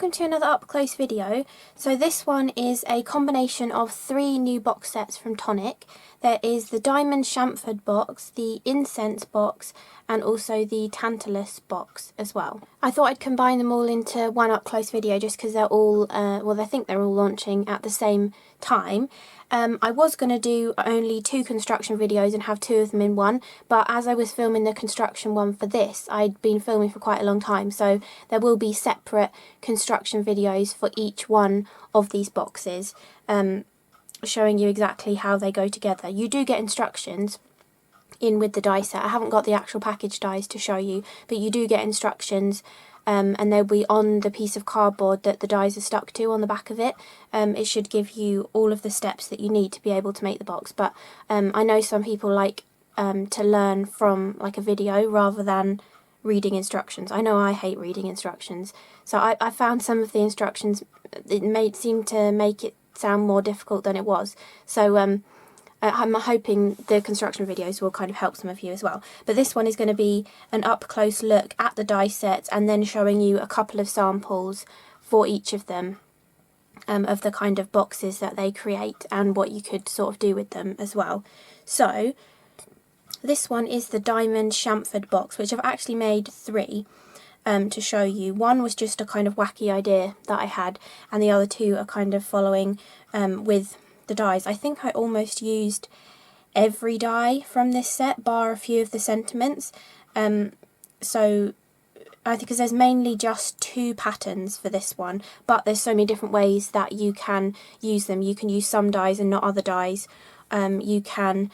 welcome to another up close video. So this one is a combination of 3 new box sets from Tonic. There is the Diamond Chamfered box, the Incense box, and also the Tantalus box as well. I thought I'd combine them all into one up close video just because they're all, well, I think they're all launching at the same time. I was going to do only 2 construction videos and have 2 of them in one, but as I was filming the construction one for this, I'd been filming for quite a long time, so there will be separate construction videos for each one of these boxes, showing you exactly how they go together. You do get instructions in with the die set. I haven't got the actual package dies to show you, but you do get instructions. And they'll be on the piece of cardboard that the dies are stuck to on the back of it. It should give you all of the steps that you need to be able to make the box, but I know some people like to learn from like a video rather than reading instructions. I know I hate reading instructions, so I found some of the instructions, it seem to make it sound more difficult than it was, so I'm hoping the construction videos will kind of help some of you as well. But this one is going to be an up-close look at the die sets and then showing you a couple of samples for each of them, of the kind of boxes that they create and what you could sort of do with them as well. So this one is the Diamond Chamfered box, which I've actually made 3 to show you. One was just a kind of wacky idea that I had, and the other 2 are kind of following with the dies. I think I almost used every die from this set, bar a few of the sentiments. So I think because there's mainly just 2 patterns for this one, but there's so many different ways that you can use them. You can use some dies and not other dies. You can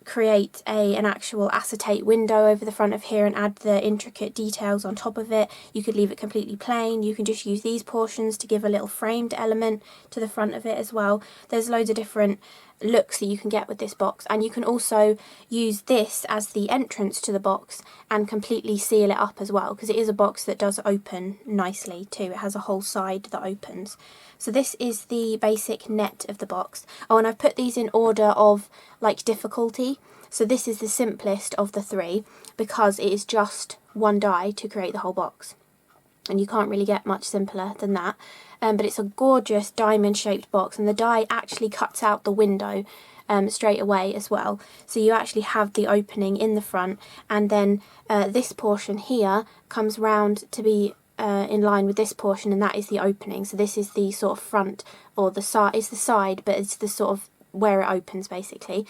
create an actual acetate window over the front of here and add the intricate details on top of it. You could leave it completely plain. You can just use these portions to give a little framed element to the front of it as well. There's loads of different looks that you can get with this box, and you can also use this as the entrance to the box and completely seal it up as well, because it is a box that does open nicely too. It has a whole side that opens. So this is the basic net of the box. Oh, and I've put these in order of like difficulty. So this is the simplest of the 3 because it is just 1 die to create the whole box, and you can't really get much simpler than that. But it's a gorgeous diamond shaped box, and the die actually cuts out the window straight away as well, so you actually have the opening in the front, and then this portion here comes round to be in line with this portion, and that is the opening. So this is the sort of front, or the side, it's the side, but it's the sort of where it opens basically.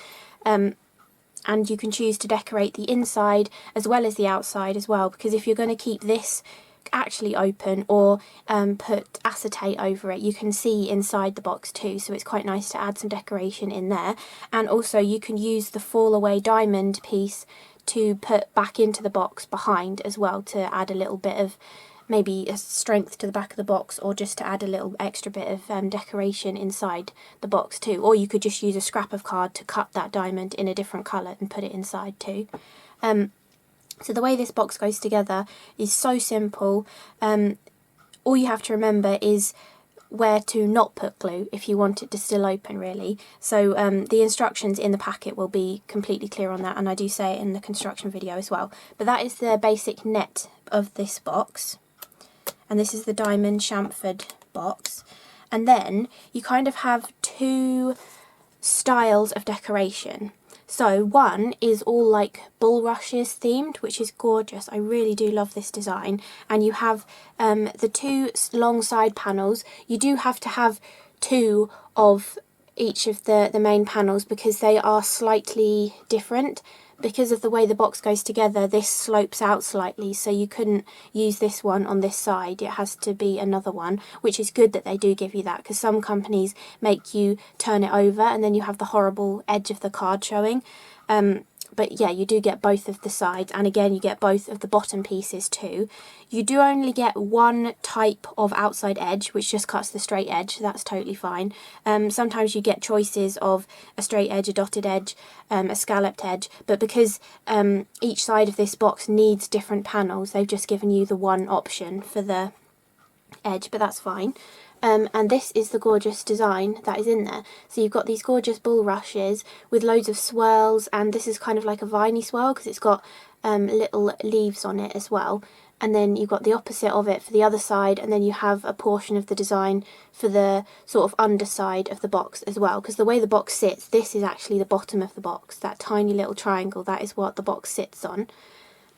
And you can choose to decorate the inside as well as the outside as well, because if you're going to keep this actually open or put acetate over it, you can see inside the box too, so it's quite nice to add some decoration in there. And also you can use the fall away diamond piece to put back into the box behind as well, to add a little bit of maybe a strength to the back of the box, or just to add a little extra bit of decoration inside the box too. Or you could just use a scrap of card to cut that diamond in a different colour and put it inside too. So the way this box goes together is so simple. All you have to remember is where to not put glue if you want it to still open, really. So the instructions in the packet will be completely clear on that, and I do say it in the construction video as well. But that is the basic net of this box, and this is the Diamond Chamfered box. And then you kind of have 2 styles of decoration. So one is all like bulrushes themed, which is gorgeous. I really do love this design. And you have the 2 long side panels. You do have to have 2 of each of the main panels because they are slightly different. Because of the way the box goes together, this slopes out slightly, so you couldn't use this one on this side. It has to be another one, which is good that they do give you that, because some companies make you turn it over and then you have the horrible edge of the card showing. But yeah, you do get both of the sides, and again you get both of the bottom pieces too. You do only get 1 type of outside edge, which just cuts the straight edge. That's totally fine. Sometimes you get choices of a straight edge, a dotted edge, a scalloped edge, but because each side of this box needs different panels, they've just given you the 1 option for the edge, but that's fine. And this is the gorgeous design that is in there. So you've got these gorgeous bulrushes with loads of swirls, and this is kind of like a viney swirl because it's got little leaves on it as well. and then you've got the opposite of it for the other side, and then you have a portion of the design for the sort of underside of the box as well, because the way the box sits, this is actually the bottom of the box, that tiny little triangle, that is what the box sits on.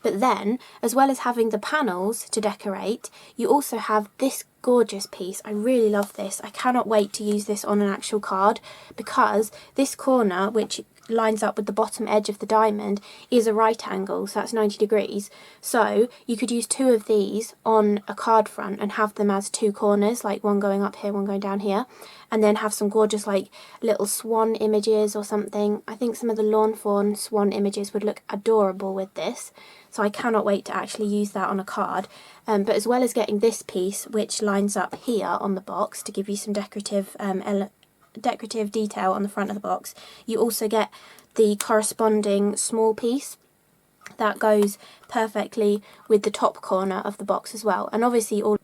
But then, as well as having the panels to decorate, you also have this gorgeous piece. I really love this. I cannot wait to use this on an actual card, because this corner, which lines up with the bottom edge of the diamond, is a right angle, so that's 90 degrees. So you could use two of these on a card front and have them as two corners, like one going up here, one going down here, and then have some gorgeous like little swan images or something. I think some of the lawn fawn swan images would look adorable with this, so I cannot wait to actually use that on a card. But as well as getting this piece, which lines up here on the box to give you some decorative detail on the front of the box, you also get the corresponding small piece that goes perfectly with the top corner of the box as well. And obviously all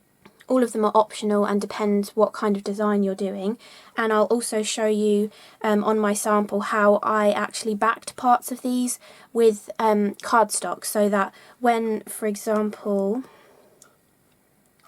of them are optional and depends what kind of design you're doing. And I'll also show you on my sample how I actually backed parts of these with cardstock, so that when, for example,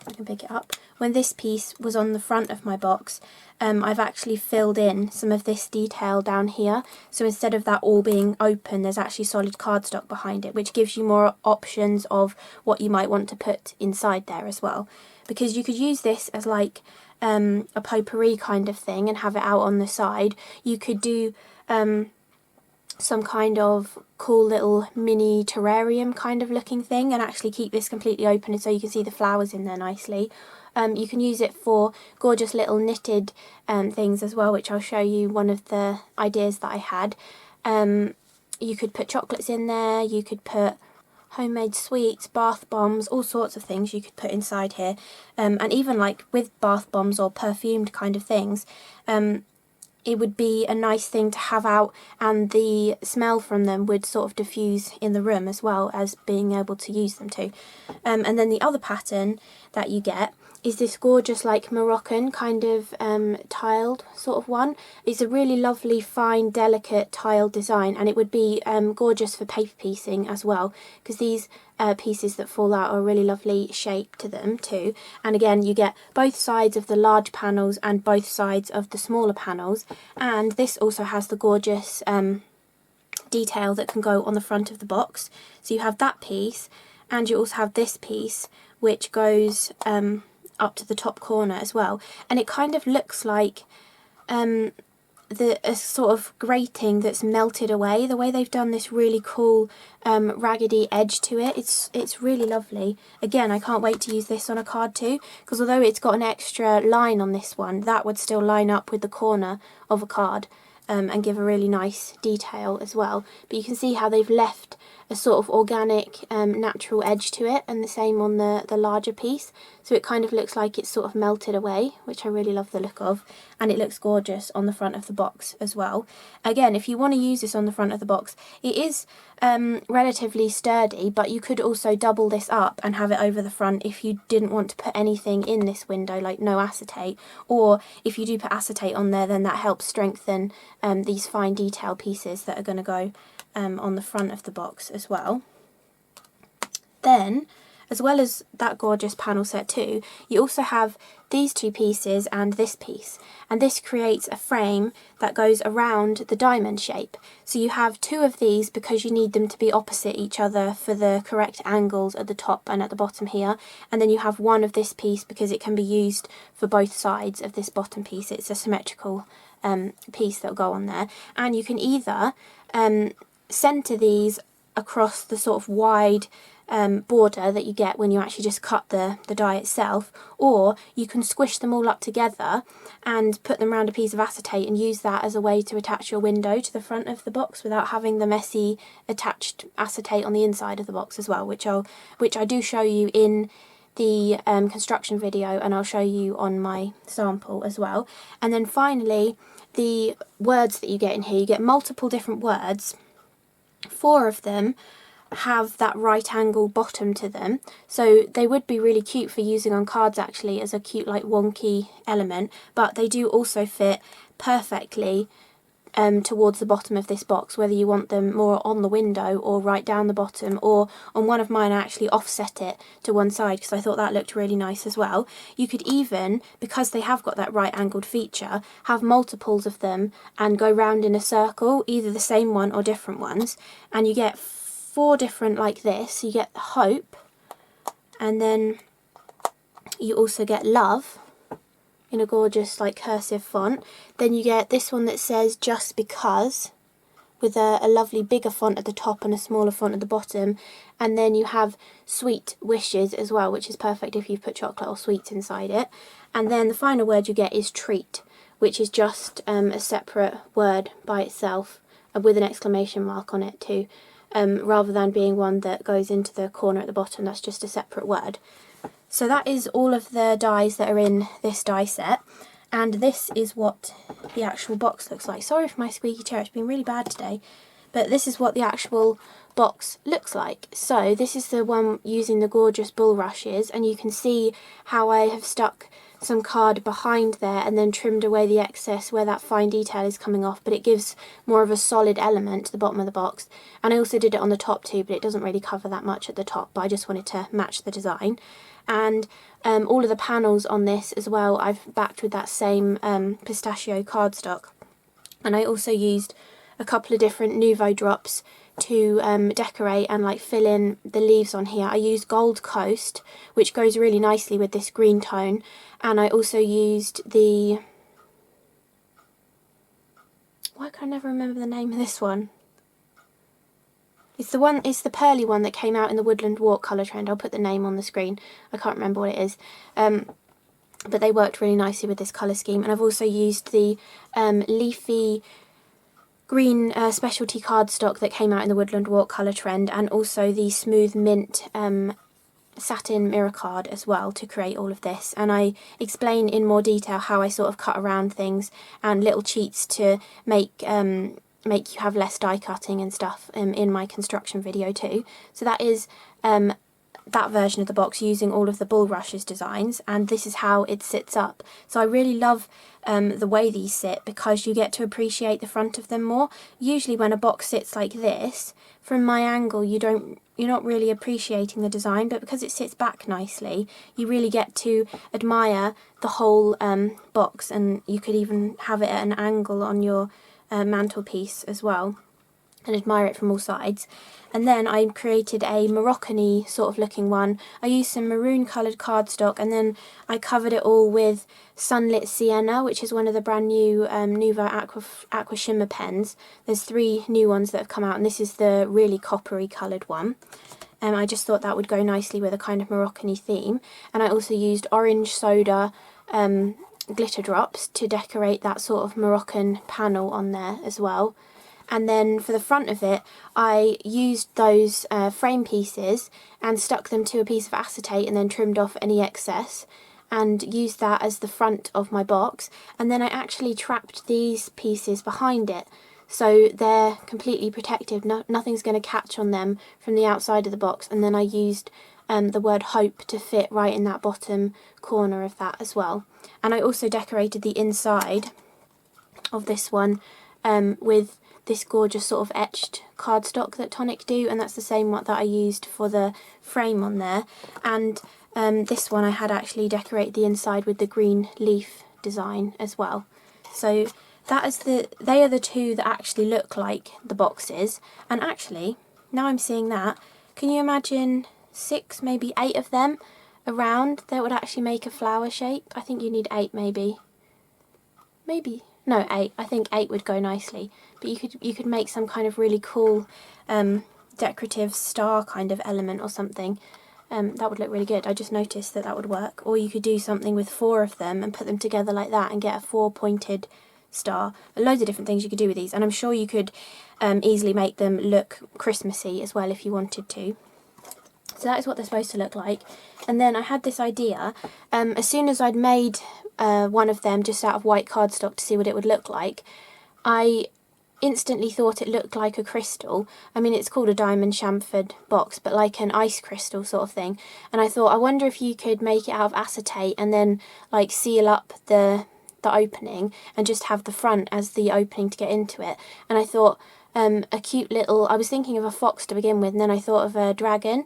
I can pick it up, when this piece was on the front of my box, I've actually filled in some of this detail down here. So instead of that all being open, there's actually solid cardstock behind it, which gives you more options of what you might want to put inside there as well. Because you could use this as like a potpourri kind of thing and have it out on the side. You could do some kind of cool little mini terrarium kind of looking thing and actually keep this completely open so you can see the flowers in there nicely. You can use it for gorgeous little knitted things as well, which I'll show you one of the ideas that I had. You could put chocolates in there, you could put homemade sweets, bath bombs, all sorts of things you could put inside here. And even like with bath bombs or perfumed kind of things, it would be a nice thing to have out, and the smell from them would sort of diffuse in the room as well as being able to use them too. And then the other pattern that you get is this gorgeous like Moroccan kind of tiled sort of one. It's a really lovely, fine, delicate tiled design, and it would be gorgeous for paper piecing as well, because these pieces that fall out are a really lovely shape to them too. And again, you get both sides of the large panels and both sides of the smaller panels, and this also has the gorgeous detail that can go on the front of the box. So you have that piece, and you also have this piece which goes up to the top corner as well, and it kind of looks like a sort of grating that's melted away. The way they've done this really cool raggedy edge to it, it's really lovely. Again, I can't wait to use this on a card too, because although it's got an extra line on this one, that would still line up with the corner of a card and give a really nice detail as well. But you can see how they've left a sort of organic natural edge to it, and the same on the larger piece, so it kind of looks like it's sort of melted away, which I really love the look of, and it looks gorgeous on the front of the box as well. Again, if you want to use this on the front of the box, it is relatively sturdy, but you could also double this up and have it over the front if you didn't want to put anything in this window, like no acetate, or if you do put acetate on there, then that helps strengthen these fine detail pieces that are going to go on the front of the box as well. Then, as well as that gorgeous panel set too, you also have these two pieces and this piece, and this creates a frame that goes around the diamond shape. So you have two of these because you need them to be opposite each other for the correct angles at the top and at the bottom here, and then you have one of this piece because it can be used for both sides of this bottom piece. It's a symmetrical piece that'll go on there, and you can either centre these across the sort of wide border that you get when you actually just cut the die itself, or you can squish them all up together and put them around a piece of acetate and use that as a way to attach your window to the front of the box without having the messy attached acetate on the inside of the box as well, which I do show you in the construction video, and I'll show you on my sample as well. And then finally, the words that you get in here, you get multiple different words. 4 of them have that right angle bottom to them, so they would be really cute for using on cards actually as a cute like wonky element, but they do also fit perfectly towards the bottom of this box, whether you want them more on the window or right down the bottom, or on one of mine I actually offset it to one side because I thought that looked really nice as well. You could even, because they have got that right angled feature, have multiples of them and go round in a circle, either the same one or different ones, and you get 4 different like this. You get Hope, and then you also get Love in a gorgeous like cursive font. Then you get this one that says Just Because, with a lovely bigger font at the top and a smaller font at the bottom. And then you have Sweet Wishes as well, which is perfect if you've put chocolate or sweets inside it. And then the final word you get is Treat, which is just a separate word by itself with an exclamation mark on it too, rather than being one that goes into the corner at the bottom. That's just a separate word. So that is all of the dies that are in this die set, and this is what the actual box looks like. Sorry for my squeaky chair, it's been really bad today, but this is what the actual box looks like. So this is the one using the gorgeous bulrushes, and you can see how I have stuck some card behind there and then trimmed away the excess where that fine detail is coming off, but it gives more of a solid element to the bottom of the box. And I also did it on the top too, but it doesn't really cover that much at the top, but I just wanted to match the design. And all of the panels on this as well I've backed with that same pistachio cardstock. And I also used a couple of different Nuvo drops to decorate and like fill in the leaves on here. I used Gold Coast, which goes really nicely with this green tone, and I also used the... Why can I never remember the name of this one? It's the pearly one that came out in the Woodland Walk colour trend. I'll put the name on the screen. I can't remember what it is. But they worked really nicely with this colour scheme. And I've also used the leafy green specialty cardstock that came out in the Woodland Walk colour trend, and also the smooth mint satin mirror card as well to create all of this. And I explain in more detail how I sort of cut around things and little cheats to make you have less die cutting and stuff in my construction video too. So that is that version of the box using all of the bulrushes designs, and this is how it sits up. So I really love the way these sit, because you get to appreciate the front of them more. Usually when a box sits like this, from my angle you're not really appreciating the design, but because it sits back nicely you really get to admire the whole box, and you could even have it at an angle on your mantelpiece as well and admire it from all sides. And then I created a Moroccan-y sort of looking one. I used some maroon coloured cardstock, and then I covered it all with Sunlit Sienna, which is one of the brand new Nuvo Aqua Shimmer pens. There's 3 new ones that have come out, and this is the really coppery coloured one. I just thought that would go nicely with a kind of Moroccan-y theme. And I also used orange soda glitter drops to decorate that sort of Moroccan panel on there as well. And then for the front of it I used those frame pieces and stuck them to a piece of acetate and then trimmed off any excess and used that as the front of my box. And then I actually trapped these pieces behind it, so they're completely protected. Nothing's going to catch on them from the outside of the box. And then I used the word Hope to fit right in that bottom corner of that as well. And I also decorated the inside of this one with this gorgeous sort of etched cardstock that Tonic do, and that's the same one that I used for the frame on there. And this one I had actually decorated the inside with the green leaf design as well. So that is they are the 2 that actually look like the boxes. And actually, now I'm seeing that, can you imagine 6, maybe 8 of them around that would actually make a flower shape? I think you need 8 maybe. No, 8. I think 8 would go nicely. But you could make some kind of really cool decorative star kind of element or something. That would look really good. I just noticed that would work. Or you could do something with 4 of them and put them together like that and get a 4-pointed star. Loads of different things you could do with these, and I'm sure you could easily make them look Christmassy as well if you wanted to. So that is what they're supposed to look like. And then I had this idea, as soon as I'd made one of them just out of white cardstock to see what it would look like, I instantly thought it looked like a crystal. I mean, it's called a diamond chamfered box, but like an ice crystal sort of thing. And I thought, I wonder if you could make it out of acetate and then like seal up the the opening and just have the front as the opening to get into it. And I thought a cute little, I was thinking of a fox to begin with, and then I thought of a dragon.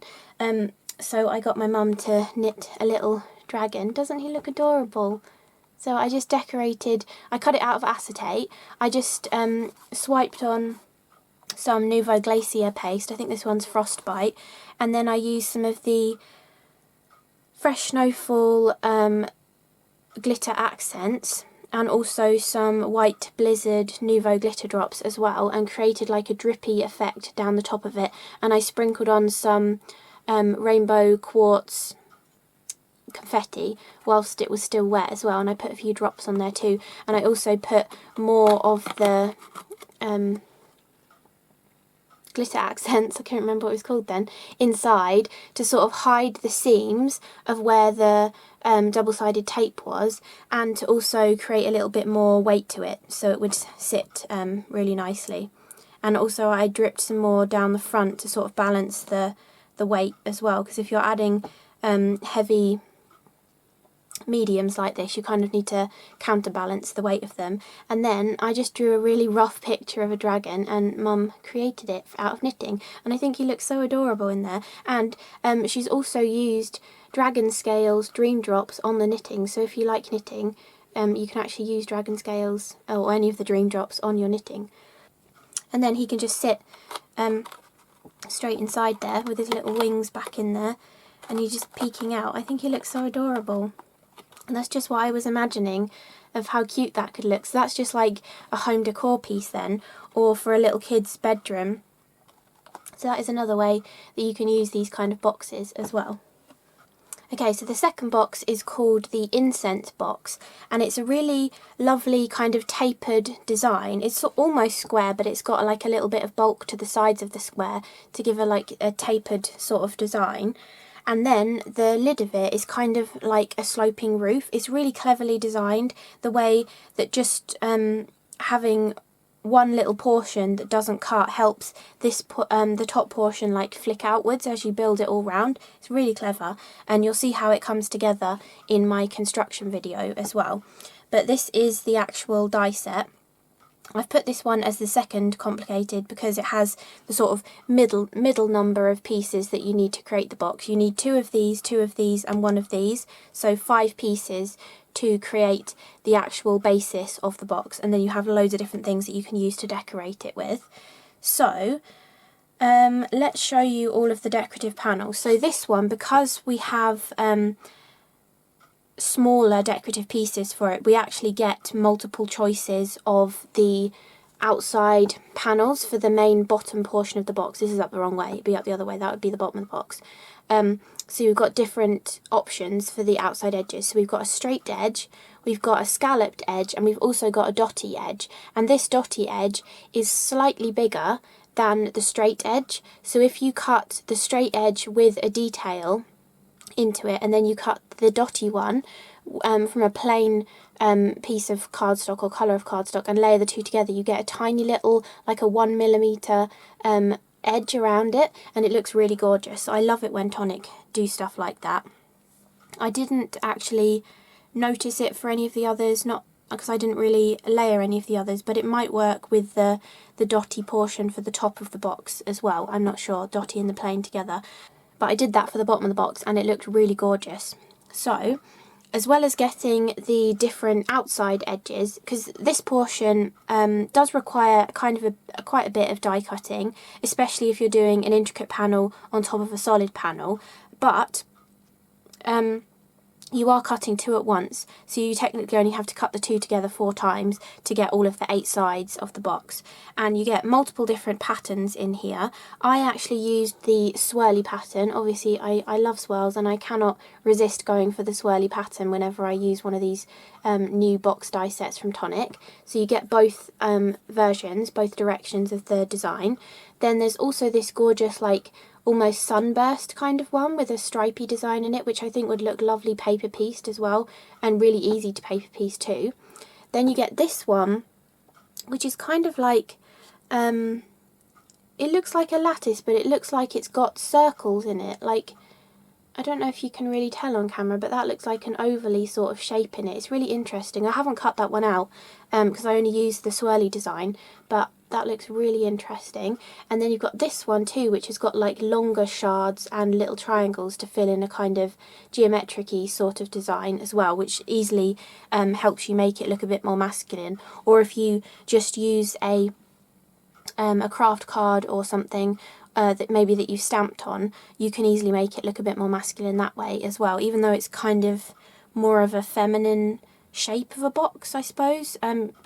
So I got my mum to knit a little dragon. Doesn't he look adorable? So I just decorated, I cut it out of acetate. I just swiped on some Nouveau Glacier paste. I think this one's Frostbite. And then I used some of the Fresh Snowfall glitter accents, and also some White Blizzard Nouveau glitter drops as well, and created like a drippy effect down the top of it. And I sprinkled on some rainbow quartz confetti whilst it was still wet as well, and I put a few drops on there too. And I also put more of the glitter accents, I can't remember what it was called then, inside to sort of hide the seams of where the double-sided tape was, and to also create a little bit more weight to it so it would sit really nicely. And also I dripped some more down the front to sort of balance the weight as well, because if you're adding heavy mediums like this, you kind of need to counterbalance the weight of them. And then I just drew a really rough picture of a dragon, and Mum created it out of knitting, and I think he looks so adorable in there. And she's also used dragon scales dream drops on the knitting, so if you like knitting, you can actually use dragon scales or any of the dream drops on your knitting. And then he can just sit straight inside there with his little wings back in there, and he's just peeking out. I think he looks so adorable. And that's just what I was imagining of how cute that could look. So that's just like a home decor piece then, or for a little kid's bedroom. So that is another way that you can use these kind of boxes as well. Okay, so the second box is called the Incense box, and it's a really lovely kind of tapered design. It's almost square, but it's got like a little bit of bulk to the sides of the square to give it like a tapered sort of design. And then the lid of it is kind of like a sloping roof. It's really cleverly designed, the way that just having one little portion that doesn't cut helps this the top portion like flick outwards as you build it all round. It's really clever, and you'll see how it comes together in my construction video as well. But this is the actual die set. I've put this one as the second complicated because it has the sort of middle number of pieces that you need to create the box. You need two of these, and one of these, so 5 pieces to create the actual basis of the box, and then you have loads of different things that you can use to decorate it with. So let's show you all of the decorative panels. So this one, because we have smaller decorative pieces for it, we actually get multiple choices of the outside panels for the main bottom portion of the box. This is up the wrong way, it'd be up the other way, that would be the bottom of the box. So we've got different options for the outside edges. So we've got a straight edge, we've got a scalloped edge, and we've also got a dotty edge. And this dotty edge is slightly bigger than the straight edge. So if you cut the straight edge with a detail into it, and then you cut the dotty one from a plain piece of cardstock or colour of cardstock and layer the two together, you get a tiny little, like a 1mm edge around it, and it looks really gorgeous. So I love it when Tonic do stuff like that. I didn't actually notice it for any of the others, not because I didn't really layer any of the others, but it might work with the dotty portion for the top of the box as well. I'm not sure, dotty and the plain together. But I did that for the bottom of the box and it looked really gorgeous. So, as well as getting the different outside edges, because this portion does require kind of quite a bit of die cutting, especially if you're doing an intricate panel on top of a solid panel, but you are cutting 2 at once, so you technically only have to cut the 2 together 4 times to get all of the 8 sides of the box. And you get multiple different patterns in here. I actually used the swirly pattern. Obviously I love swirls and I cannot resist going for the swirly pattern whenever I use one of these new box die sets from Tonic. So you get both versions, both directions of the design. Then there's also this gorgeous like almost sunburst kind of one with a stripy design in it, which I think would look lovely paper pieced as well, and really easy to paper piece too. Then you get this one, which is kind of like, it looks like a lattice, but it looks like it's got circles in it, like, I don't know if you can really tell on camera, but that looks like an ovally sort of shape in it. It's really interesting. I haven't cut that one out because I only used the swirly design, but that looks really interesting. And then you've got this one too, which has got like longer shards and little triangles to fill in a kind of geometric-y sort of design as well, which easily helps you make it look a bit more masculine. Or if you just use a craft card or something that you've stamped on, you can easily make it look a bit more masculine that way as well, even though it's kind of more of a feminine shape of a box, I suppose.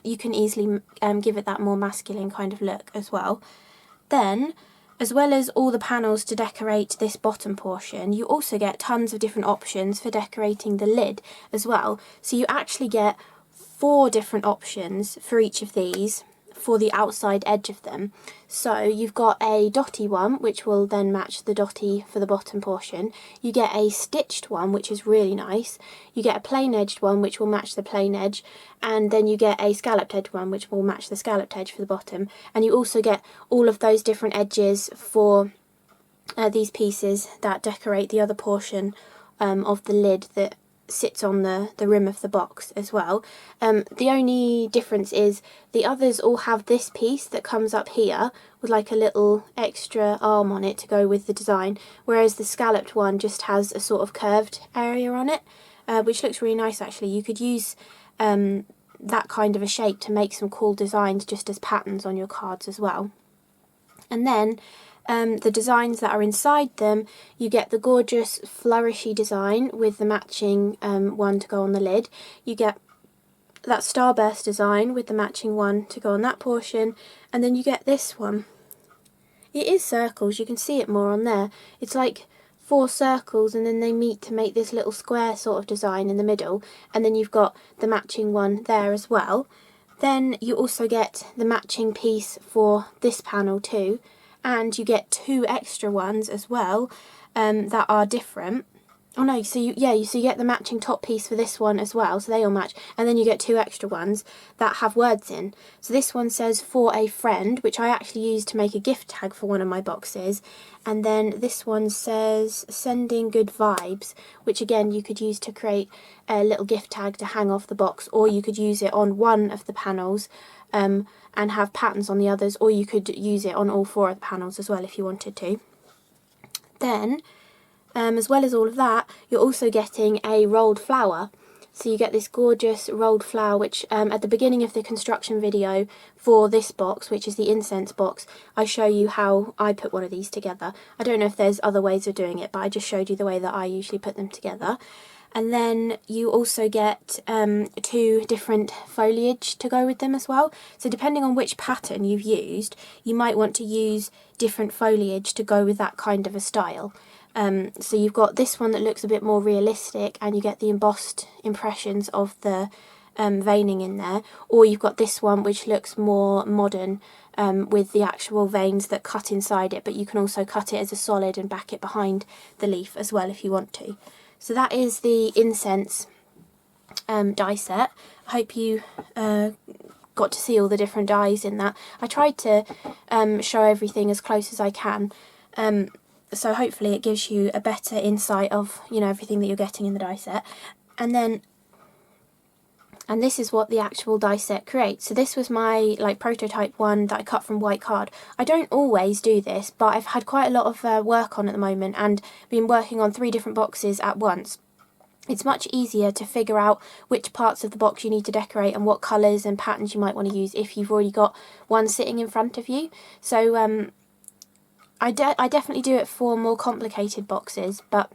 You can easily give it that more masculine kind of look as well. Then, as well as all the panels to decorate this bottom portion, you also get tons of different options for decorating the lid as well. So you actually get 4 different options for each of these, for the outside edge of them. So you've got a dotty one, which will then match the dotty for the bottom portion. You get a stitched one, which is really nice. You get a plain edged one, which will match the plain edge, and then you get a scalloped edge one, which will match the scalloped edge for the bottom. And you also get all of those different edges for these pieces that decorate the other portion of the lid that sits on the rim of the box as well. The only difference is the others all have this piece that comes up here with like a little extra arm on it to go with the design, whereas the scalloped one just has a sort of curved area on it, which looks really nice actually. You could use that kind of a shape to make some cool designs just as patterns on your cards as well. And then the designs that are inside them, you get the gorgeous flourishy design with the matching one to go on the lid. You get that starburst design with the matching one to go on that portion, and then you get this one. It is circles, you can see it more on there. It's like 4 circles and then they meet to make this little square sort of design in the middle, and then you've got the matching one there as well. Then you also get the matching piece for this panel too, and you get 2 extra ones as well that are different. Oh no, so you get the matching top piece for this one as well, so they all match, and then you get 2 extra ones that have words in. So this one says "for a friend," which I actually used to make a gift tag for one of my boxes, and then this one says "sending good vibes," which again you could use to create a little gift tag to hang off the box, or you could use it on one of the panels and have patterns on the others, or you could use it on all 4 of the panels as well if you wanted to. Then, as well as all of that, you're also getting a rolled flower. So you get this gorgeous rolled flower, which at the beginning of the construction video for this box, which is the Incense box, I show you how I put one of these together. I don't know if there's other ways of doing it, but I just showed you the way that I usually put them together. And then you also get 2 different foliage to go with them as well. So depending on which pattern you've used, you might want to use different foliage to go with that kind of a style. So you've got this one that looks a bit more realistic, and you get the embossed impressions of the veining in there, or you've got this one which looks more modern with the actual veins that cut inside it, but you can also cut it as a solid and back it behind the leaf as well if you want to. So that is the Incense die set. I hope you got to see all the different dies in that. I tried to show everything as close as I can, so hopefully it gives you a better insight of, you know, everything that you're getting in the die set. And this is what the actual die set creates. So this was my prototype one that I cut from white card. I don't always do this, but I've had quite a lot of work on at the moment and been working on 3 different boxes at once. It's much easier to figure out which parts of the box you need to decorate and what colours and patterns you might want to use if you've already got one sitting in front of you. So I definitely do it for more complicated boxes, but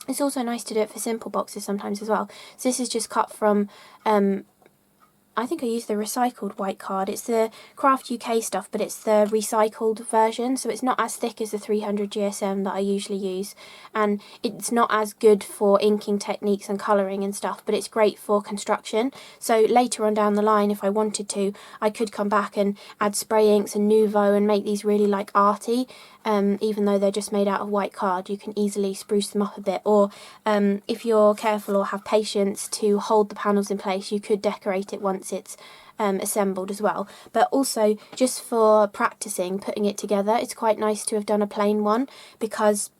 it's also nice to do it for simple boxes sometimes as well. So this is just cut from, I think I used the recycled white card. It's the CRaFTi UK stuff, but it's the recycled version, so it's not as thick as the 300 GSM that I usually use, and it's not as good for inking techniques and colouring and stuff, but it's great for construction. So later on down the line, if I wanted to, I could come back and add spray inks and Nouveau and make these really arty. Even though they're just made out of white card, you can easily spruce them up a bit, or if you're careful or have patience to hold the panels in place, you could decorate it once it's assembled as well. But also, just for practicing putting it together, it's quite nice to have done a plain one, because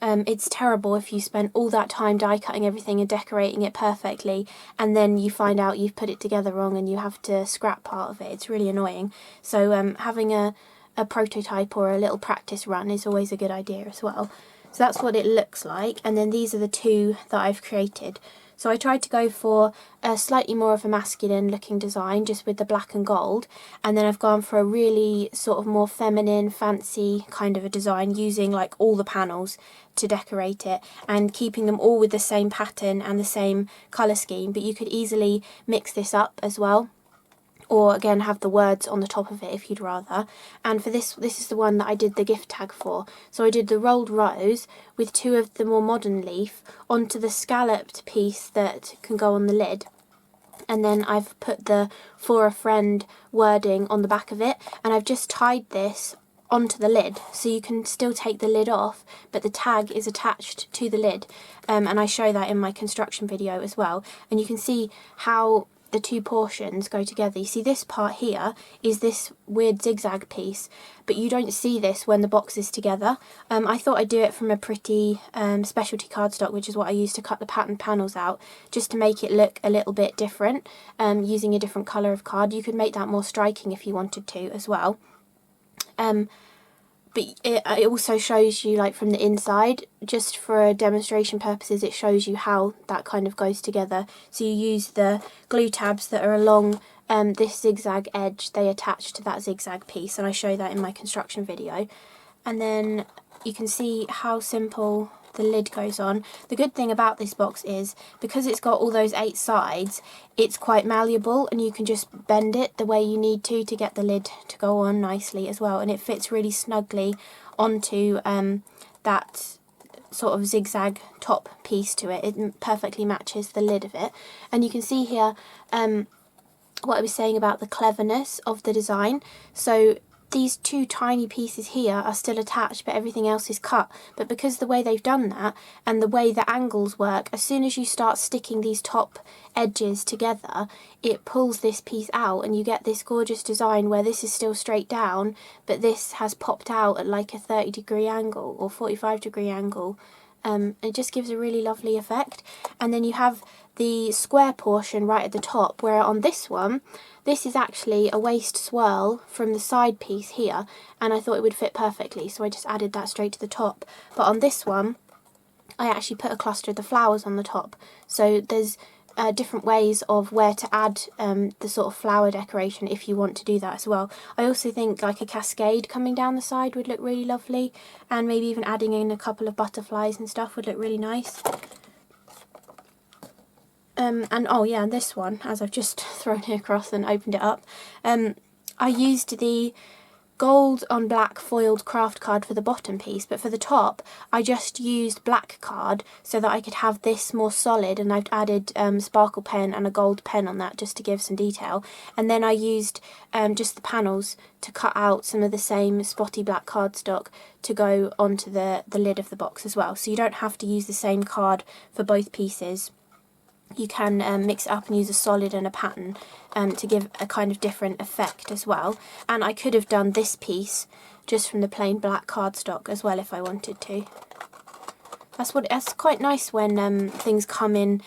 It's terrible if you spend all that time die cutting everything and decorating it perfectly, and then you find out you've put it together wrong and you have to scrap part of it. It's really annoying. So having a prototype or a little practice run is always a good idea as well. So that's what it looks like, and then these are the two that I've created. So I tried to go for a slightly more of a masculine looking design, just with the black and gold, and then I've gone for a really sort of more feminine, fancy kind of a design, using like all the panels to decorate it and keeping them all with the same pattern and the same colour scheme. But you could easily mix this up as well, or again have the words on the top of it if you'd rather. And for this is the one that I did the gift tag for. So I did the rolled rose with two of the more modern leaf onto the scalloped piece that can go on the lid, and then I've put the for a friend wording on the back of it, and I've just tied this onto the lid, so you can still take the lid off, but the tag is attached to the lid, and I show that in my construction video as well. And you can see how the two portions go together. You see this part here is this weird zigzag piece, but you don't see this when the box is together. I thought I'd do it from a pretty specialty cardstock, which is what I use to cut the pattern panels out, just to make it look a little bit different, using a different colour of card. You could make that more striking if you wanted to as well. But it also shows you, like, from the inside, just for demonstration purposes, it shows you how that kind of goes together. So you use the glue tabs that are along this zigzag edge, they attach to that zigzag piece, and I show that in my construction video. And then you can see how simple the lid goes on. The good thing about this box is, because it's got all those 8 sides, it's quite malleable, and you can just bend it the way you need to get the lid to go on nicely as well, and it fits really snugly onto that sort of zigzag top piece to it. It perfectly matches the lid of it. And you can see here what I was saying about the cleverness of the design. So these two tiny pieces here are still attached, but everything else is cut. But because the way they've done that and the way the angles work, as soon as you start sticking these top edges together, it pulls this piece out and you get this gorgeous design where this is still straight down, but this has popped out at like a 30-degree angle or 45-degree angle. It just gives a really lovely effect. And then you have the square portion right at the top, where on this one, this is actually a waist swirl from the side piece here, and I thought it would fit perfectly, so I just added that straight to the top. But on this one, I actually put a cluster of the flowers on the top. So there's different ways of where to add the sort of flower decoration if you want to do that as well. I also think like a cascade coming down the side would look really lovely, and maybe even adding in a couple of butterflies and stuff would look really nice. And oh yeah, this one, as I've just thrown it across and opened it up, I used the gold on black foiled craft card for the bottom piece, but for the top I just used black card so that I could have this more solid, and I've added sparkle pen and a gold pen on that just to give some detail. And then I used just the panels to cut out some of the same spotty black cardstock to go onto the lid of the box as well. So you don't have to use the same card for both pieces. You can mix it up and use a solid and a pattern to give a kind of different effect as well. And I could have done this piece just from the plain black cardstock as well if I wanted to. That's quite nice when things come in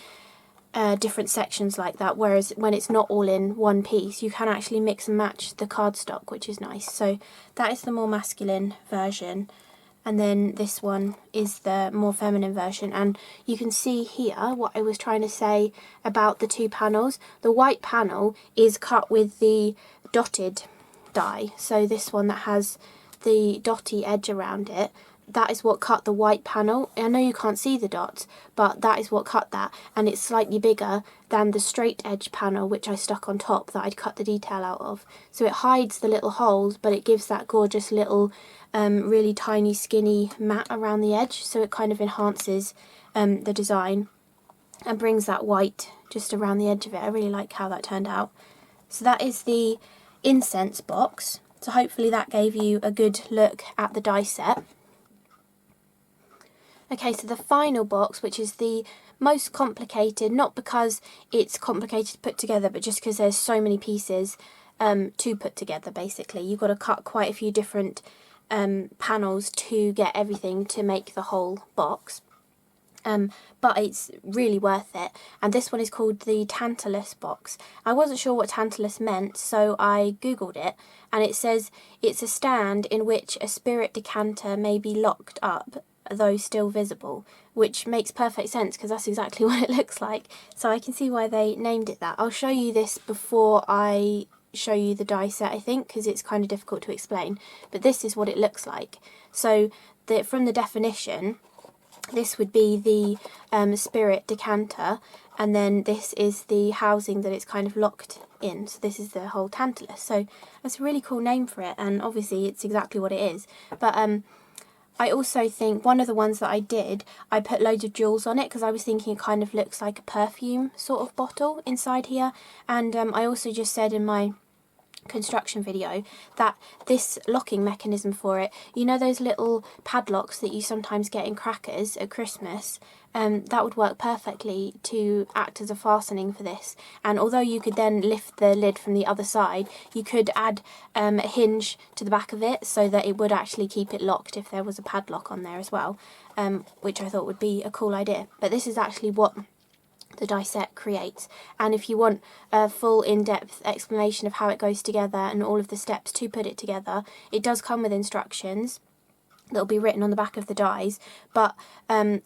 different sections like that, whereas when it's not all in one piece, you can actually mix and match the cardstock, which is nice. So that is the more masculine version. And then this one is the more feminine version. And you can see here what I was trying to say about the two panels. The white panel is cut with the dotted die. So this one that has the dotty edge around it, that is what cut the white panel. I know you can't see the dots, but that is what cut that. And it's slightly bigger than the straight edge panel, which I stuck on top, that I'd cut the detail out of. So it hides the little holes, but it gives that gorgeous little really tiny skinny mat around the edge, so it kind of enhances the design and brings that white just around the edge of it. I really like how that turned out. So that is the Incense box. So hopefully that gave you a good look at the die set. Okay, so the final box, which is the most complicated, not because it's complicated to put together, but just because there's so many pieces to put together, basically. You've got to cut quite a few different panels to get everything to make the whole box. But it's really worth it. And this one is called the Tantalus box. I wasn't sure what Tantalus meant, so I googled it, and it says it's a stand in which a spirit decanter may be locked up, though still visible, which makes perfect sense because that's exactly what it looks like. So I can see why they named it that. I'll show you this before I show you the die set, I think, because it's kind of difficult to explain. But this is what it looks like. So from the definition, this would be the spirit decanter, and then this is the housing that it's kind of locked in. So this is the whole Tantalus. So that's a really cool name for it, and obviously it's exactly what it is. But I also think one of the ones that I did, I put loads of jewels on it because I was thinking it kind of looks like a perfume sort of bottle inside here. And I also just said in my construction video that this locking mechanism for it, you know those little padlocks that you sometimes get in crackers at Christmas, that would work perfectly to act as a fastening for this. And although you could then lift the lid from the other side, you could add a hinge to the back of it so that it would actually keep it locked if there was a padlock on there as well, which I thought would be a cool idea. But this is actually what the die set creates, and if you want a full in-depth explanation of how it goes together and all of the steps to put it together, it does come with instructions that will be written on the back of the dies. But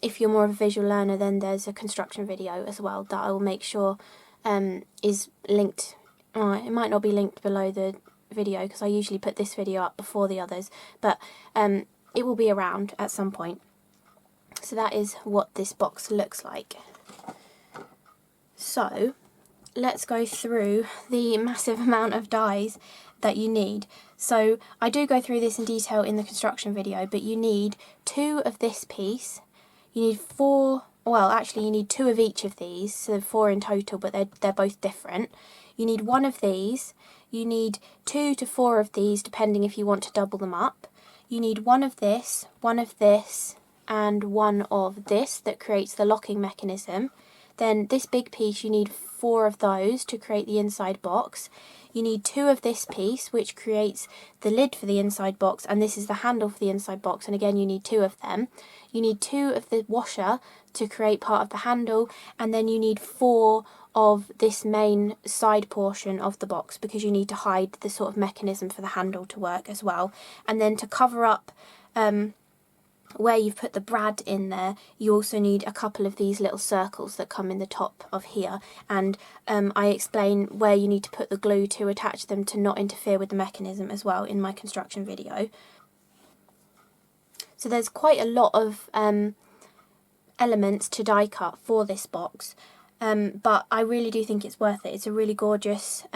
if you're more of a visual learner, then there's a construction video as well that I will make sure is linked. It might not be linked below the video because I usually put this video up before the others, but it will be around at some point. So that is what this box looks like. So let's go through the massive amount of dies that you need. So I do go through this in detail in the construction video, but you need 2 of this piece, you need 4, well actually you need 2 of each of these, so 4 in total, but they're both different. You need 1 of these, you need 2 to 4 of these depending if you want to double them up. You need 1 of this, 1 of this, and 1 of this that creates the locking mechanism. Then this big piece, you need 4 of those to create the inside box. You need 2 of this piece, which creates the lid for the inside box, and this is the handle for the inside box, and again you need 2 of them. You need 2 of the washer to create part of the handle, and then you need 4 of this main side portion of the box because you need to hide the sort of mechanism for the handle to work as well. And then to cover up where you've put the brad in there, you also need a couple of these little circles that come in the top of here, and I explain where you need to put the glue to attach them to not interfere with the mechanism as well in my construction video. So there's quite a lot of elements to die cut for this box, but I really do think it's worth it. It's a really gorgeous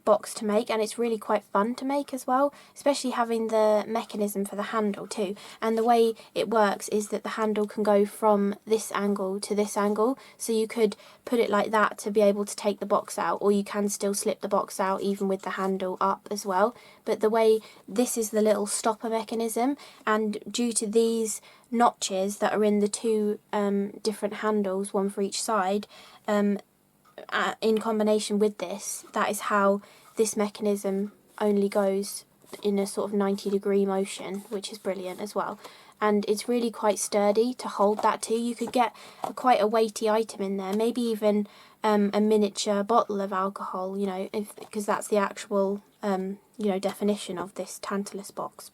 box to make, and it's really quite fun to make as well, especially having the mechanism for the handle too. And the way it works is that the handle can go from this angle to this angle, so you could put it like that to be able to take the box out, or you can still slip the box out even with the handle up as well. But the way this is the little stopper mechanism, and due to these notches that are in the 2 different handles, 1 for each side, in combination with this, that is how this mechanism only goes in a sort of 90-degree motion, which is brilliant as well. And it's really quite sturdy to hold that too. You could get quite a weighty item in there, maybe even a miniature bottle of alcohol, you know, because that's the actual you know, definition of this Tantalus box.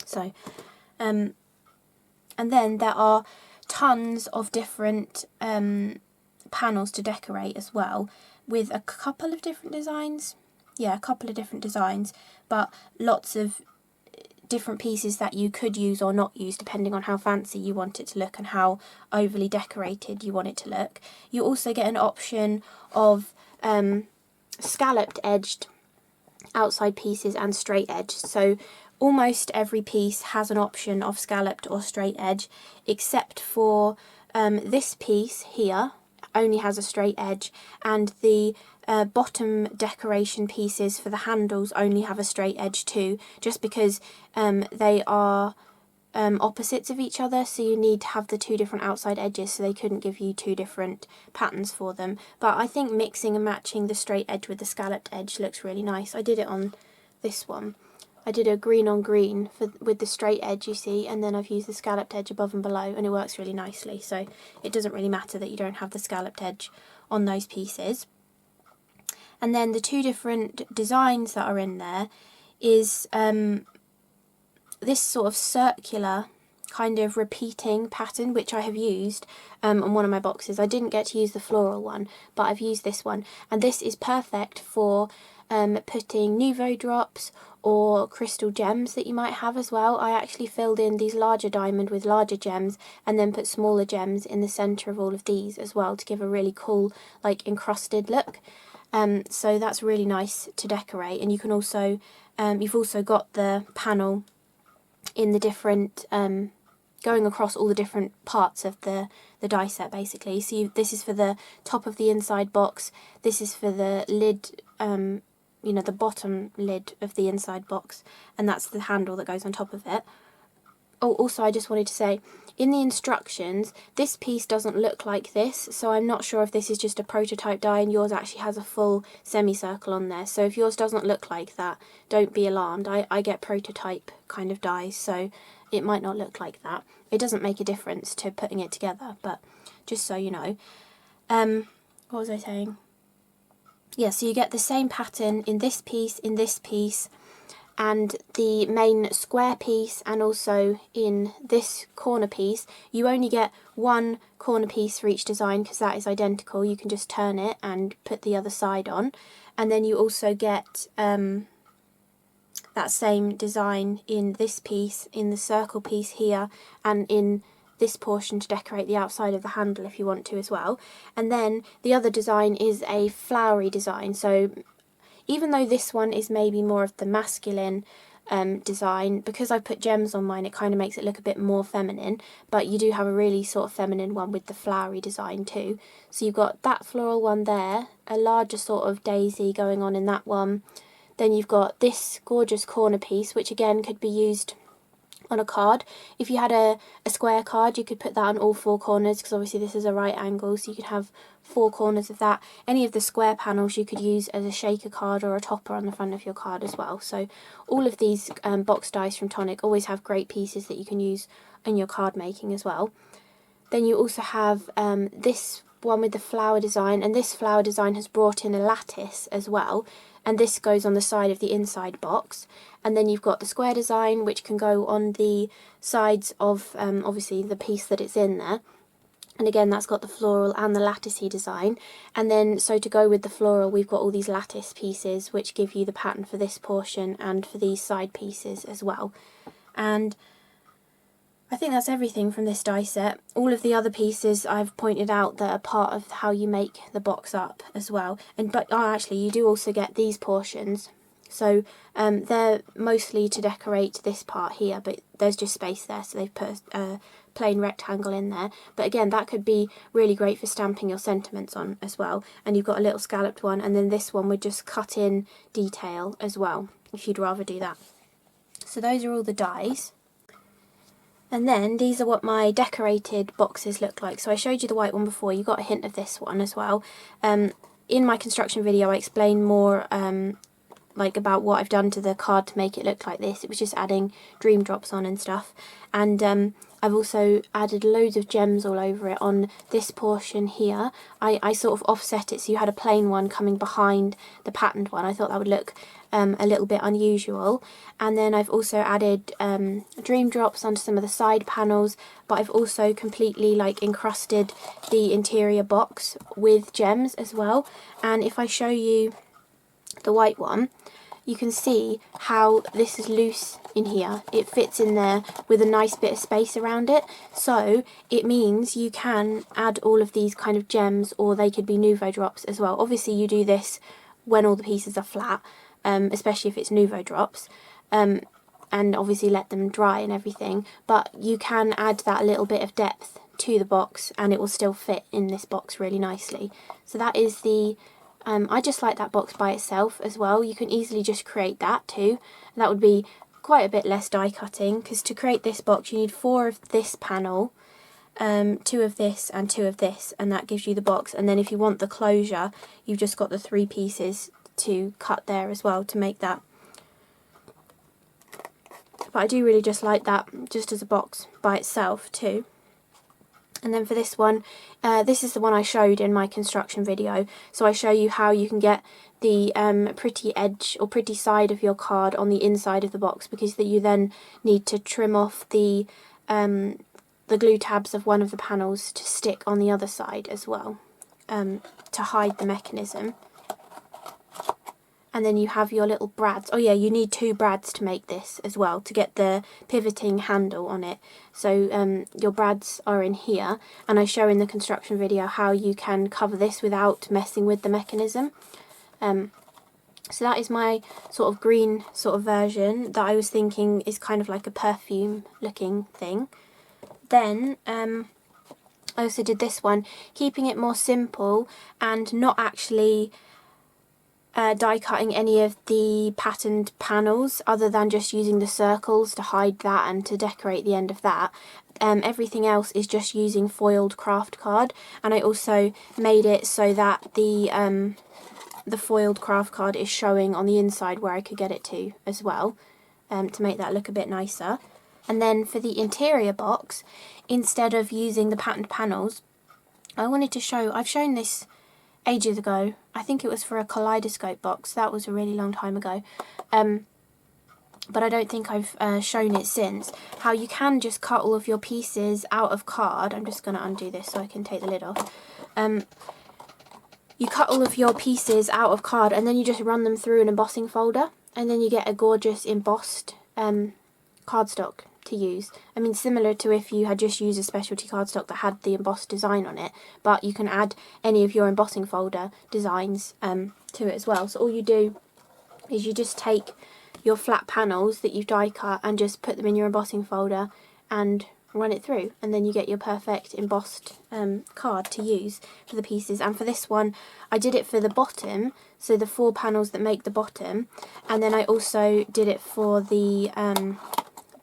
So and then there are tons of different panels to decorate as well, with a couple of different designs. Yeah, a couple of different designs, but lots of different pieces that you could use or not use depending on how fancy you want it to look and how overly decorated you want it to look. You also get an option of scalloped edged outside pieces and straight edged. So almost every piece has an option of scalloped or straight edge, except for this piece here only has a straight edge, and the bottom decoration pieces for the handles only have a straight edge too, just because they are opposites of each other, so you need to have the 2 different outside edges, so they couldn't give you 2 different patterns for them. But I think mixing and matching the straight edge with the scalloped edge looks really nice. I did it on this one. I did a green on green with the straight edge, you see, and then I've used the scalloped edge above and below, and it works really nicely. So it doesn't really matter that you don't have the scalloped edge on those pieces. And then the two different designs that are in there is this sort of circular kind of repeating pattern, which I have used on one of my boxes. I didn't get to use the floral one, but I've used this one, and this is perfect for putting nouveau drops or crystal gems that you might have as well. I actually filled in these larger diamond with larger gems and then put smaller gems in the centre of all of these as well to give a really cool, like, encrusted look. So that's really nice to decorate, and you can also you've also got the panel in the different going across all the different parts of the die set, basically. So this is for the top of the inside box, this is for the lid, you know, the bottom lid of the inside box, and that's the handle that goes on top of it. Oh, also I just wanted to say, in the instructions, this piece doesn't look like this, so I'm not sure if this is just a prototype die and yours actually has a full semicircle on there. So if yours doesn't look like that, don't be alarmed. I get prototype kind of dies, so it might not look like that. It doesn't make a difference to putting it together, but just so you know. What was I saying? Yeah, so you get the same pattern in this piece, and the main square piece, and also in this corner piece. You only get one corner piece for each design because that is identical. You can just turn it and put the other side on, and then you also get that same design in this piece, in the circle piece here, and in this portion to decorate the outside of the handle if you want to as well. And then the other design is a flowery design, so even though this one is maybe more of the masculine design, because I put gems on mine, it kind of makes it look a bit more feminine, but you do have a really sort of feminine one with the flowery design too. So you've got that floral one there, a larger sort of daisy going on in that one. Then you've got this gorgeous corner piece, which again could be used on a card. If you had a square card, you could put that on all four corners, because obviously this is a right angle, so you could have four corners of that. Any of the square panels you could use as a shaker card or a topper on the front of your card as well. So all of these box dies from Tonic always have great pieces that you can use in your card making as well. Then you also have this one with the flower design, and this flower design has brought in a lattice as well, and this goes on the side of the inside box. And then you've got the square design, which can go on the sides of obviously the piece that it's in there, and again that's got the floral and the latticey design. And then so to go with the floral, we've got all these lattice pieces which give you the pattern for this portion and for these side pieces as well. And I think that's everything from this die set. All of the other pieces I've pointed out that are part of how you make the box up as well. Actually you do also get these portions. So they're mostly to decorate this part here, but there's just space there, so they've put a plain rectangle in there. But again, that could be really great for stamping your sentiments on as well. And you've got a little scalloped one, and then this one would just cut in detail as well, if you'd rather do that. So those are all the dies. And then these are what my decorated boxes look like. So I showed you the white one before, you got a hint of this one as well. In my construction video I explained more like about what I've done to the card to make it look like this. It was just adding dream drops on and stuff. And I've also added loads of gems all over it on this portion here. I sort of offset it so you had a plain one coming behind the patterned one. I thought that would look a little bit unusual. And then I've also added dream drops onto some of the side panels, but I've also completely like encrusted the interior box with gems as well. And if I show you the white one, you can see how this is loose in here. It fits in there with a nice bit of space around it, so it means you can add all of these kind of gems, or they could be nouveau drops as well. Obviously you do this when all the pieces are flat, especially if it's nouveau drops, and obviously let them dry and everything, but you can add that little bit of depth to the box and it will still fit in this box really nicely. So that is the I just like that box by itself as well. You can easily just create that too, and that would be quite a bit less die cutting, because to create this box you need 4 of this panel, 2 of this and 2 of this, and that gives you the box. And then if you want the closure, you've just got the 3 pieces to cut there as well to make that but I do really just like that just as a box by itself too. And then for this one, this is the one I showed in my construction video, so I show you how you can get the pretty edge or pretty side of your card on the inside of the box, because you then need to trim off the glue tabs of one of the panels to stick on the other side as well, to hide the mechanism. And then you have your little brads. Oh yeah, you need 2 brads to make this as well, to get the pivoting handle on it. So your brads are in here, and I show in the construction video how you can cover this without messing with the mechanism. So that is my sort of green sort of version that I was thinking is kind of like a perfume looking thing. Then I also did this one, keeping it more simple and not actually die cutting any of the patterned panels, other than just using the circles to hide that and to decorate the end of that. Everything else is just using foiled craft card, and I also made it so that the foiled craft card is showing on the inside where I could get it to as well, to make that look a bit nicer. And then for the interior box, instead of using the patterned panels, I wanted to show, I've shown this ages ago, I think it was for a kaleidoscope box, that was a really long time ago, but I don't think I've shown it since, how you can just cut all of your pieces out of card. I'm just going to undo this so I can take the lid off. You cut all of your pieces out of card and then you just run them through an embossing folder, and then you get a gorgeous embossed cardstock to use. I mean, similar to if you had just used a specialty cardstock that had the embossed design on it, but you can add any of your embossing folder designs to it as well. So all you do is you just take your flat panels that you've die cut and just put them in your embossing folder and run it through, and then you get your perfect embossed card to use for the pieces. And for this one I did it for the bottom, so the 4 panels that make the bottom, and then I also did it for the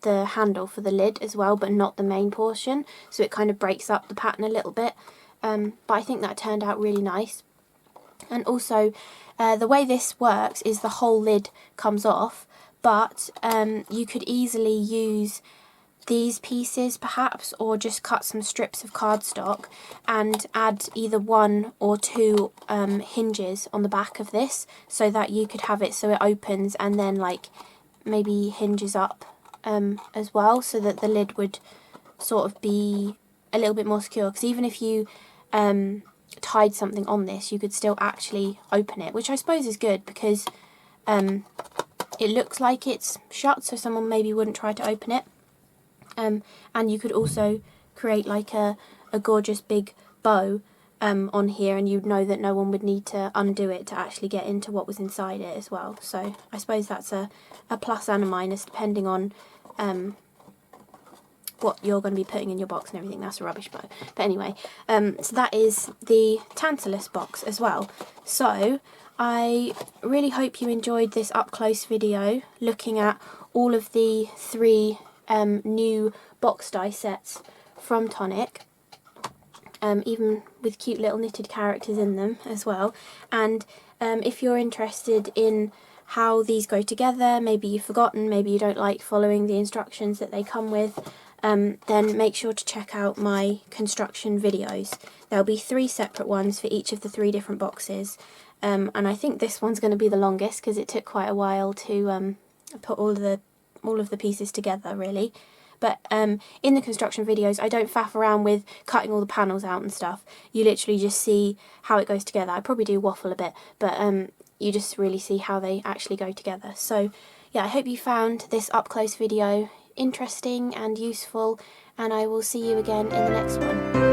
handle for the lid as well, but not the main portion, so it kind of breaks up the pattern a little bit, but I think that turned out really nice. And also the way this works is the whole lid comes off, but you could easily use these pieces perhaps, or just cut some strips of cardstock and add either 1 or 2 hinges on the back of this, so that you could have it so it opens and then like maybe hinges up as well, so that the lid would sort of be a little bit more secure, because even if you tied something on this, you could still actually open it, which I suppose is good, because it looks like it's shut, so someone maybe wouldn't try to open it. And you could also create like a gorgeous big bow on here, and you'd know that no one would need to undo it to actually get into what was inside it as well. So I suppose that's a plus and a minus depending on what you're going to be putting in your box and everything. That's a rubbish bow. But anyway, so that is the Tantalus box as well. So I really hope you enjoyed this up close video looking at all of the 3 new box die sets from Tonic, even with cute little knitted characters in them as well. And if you're interested in how these go together, maybe you've forgotten, maybe you don't like following the instructions that they come with, then make sure to check out my construction videos. There'll be 3 separate ones for each of the 3 different boxes, and I think this one's going to be the longest because it took quite a while to put all of the pieces together really. But in the construction videos I don't faff around with cutting all the panels out and stuff. You literally just see how it goes together. I probably do waffle a bit, but you just really see how they actually go together. So yeah, I hope you found this up close video interesting and useful, and I will see you again in the next one.